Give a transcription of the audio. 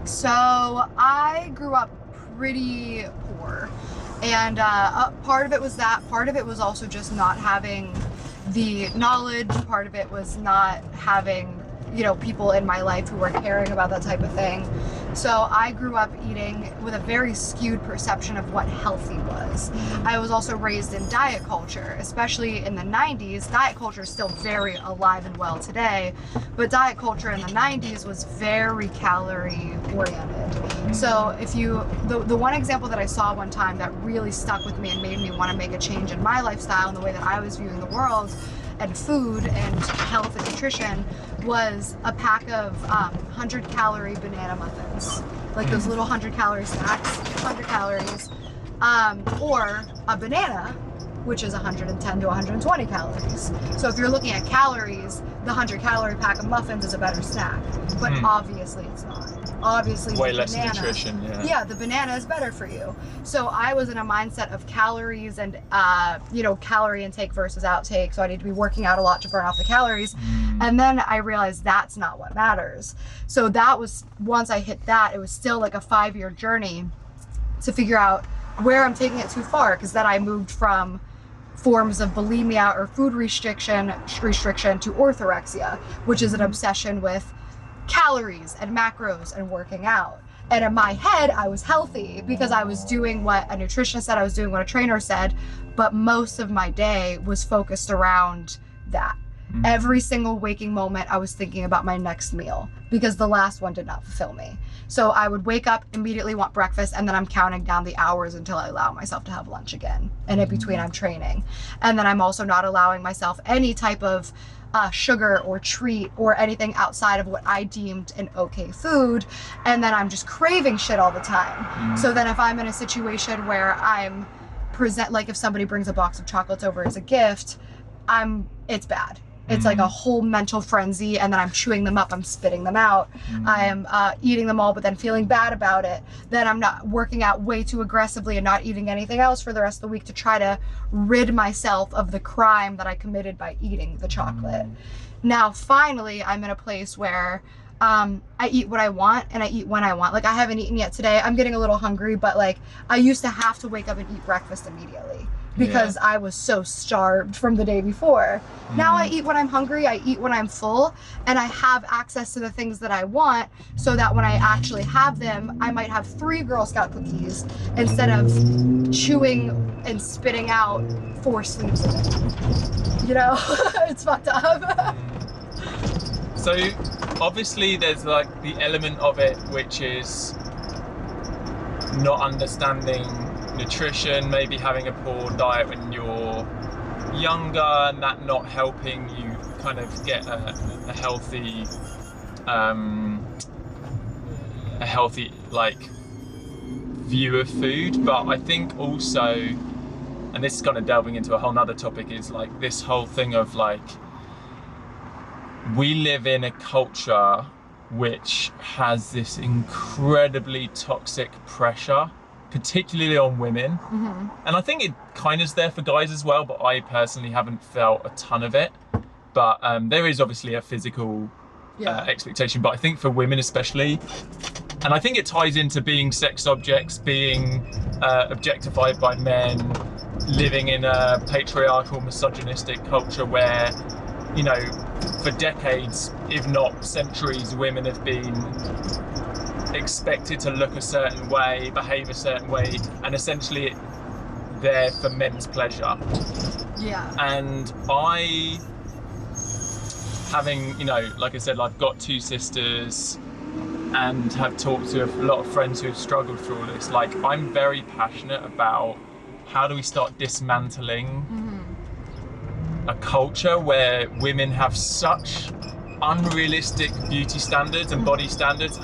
So I grew up pretty poor, and part of it was that. Part of it was also just not having the knowledge. Part of it was not having, people in my life who were caring about that type of thing. So I grew up eating with a very skewed perception of what healthy was. I was also raised in diet culture, especially in the 90s. Diet culture is still very alive and well today, but diet culture in the 90s was very calorie oriented. So the one example that I saw one time that really stuck with me and made me want to make a change in my lifestyle and the way that I was viewing the world and food and health and nutrition was a pack of 100-calorie banana muffins, like those little 100-calorie snacks, 100 calories, or a banana, which is 110 to 120 calories. So if you're looking at calories, the 100-calorie pack of muffins is a better snack, but obviously it's not. Obviously, way the less banana, nutrition. Yeah, the banana is better for you. So I was in a mindset of calories and calorie intake versus outtake. So I need to be working out a lot to burn off the calories. And then I realized that's not what matters. So that was, once I hit that, it was still like a 5-year journey to figure out where I'm taking it too far, because then I moved from forms of bulimia or food restriction to orthorexia, which is an obsession with calories and macros and working out. And in my head, I was healthy because I was doing what a nutritionist said, I was doing what a trainer said, but most of my day was focused around that. Every single waking moment, I was thinking about my next meal because the last one did not fulfill me. So I would wake up, immediately want breakfast, and then I'm counting down the hours until I allow myself to have lunch again. And in between, I'm training. And then I'm also not allowing myself any type of sugar or treat or anything outside of what I deemed an okay food. And then I'm just craving shit all the time. So then if I'm in a situation where I'm like if somebody brings a box of chocolates over as a gift, it's bad. It's like a whole mental frenzy, and then I'm chewing them up, I'm spitting them out. I am eating them all, but then feeling bad about it. Then I'm not working out way too aggressively and not eating anything else for the rest of the week to try to rid myself of the crime that I committed by eating the chocolate. Now, finally, I'm in a place where I eat what I want and I eat when I want. Like, I haven't eaten yet today. I'm getting a little hungry, but like, I used to have to wake up and eat breakfast immediately because I was so starved from the day before. Now I eat when I'm hungry, I eat when I'm full, and I have access to the things that I want, so that when I actually have them, I might have 3 Girl Scout cookies instead of chewing and spitting out 4 sleeves of it. It's fucked up. So obviously there's like the element of it which is not understanding nutrition, maybe having a poor diet when you're younger, and that not helping you kind of get a healthy like view of food. But I think also, and this is kind of delving into a whole nother topic, is like this whole thing of like, we live in a culture which has this incredibly toxic pressure, particularly on women. And I think it kind of is there for guys as well, but I personally haven't felt a ton of it. But there is obviously a physical expectation, but I think for women especially, and I think it ties into being sex objects, being objectified by men, living in a patriarchal, misogynistic culture where, for decades, if not centuries, women have been expected to look a certain way, behave a certain way, and essentially there for men's pleasure. And I, having, like I said, I've got 2 sisters and have talked to a lot of friends who have struggled through all this. Like, I'm very passionate about how do we start dismantling a culture where women have such unrealistic beauty standards and body standards.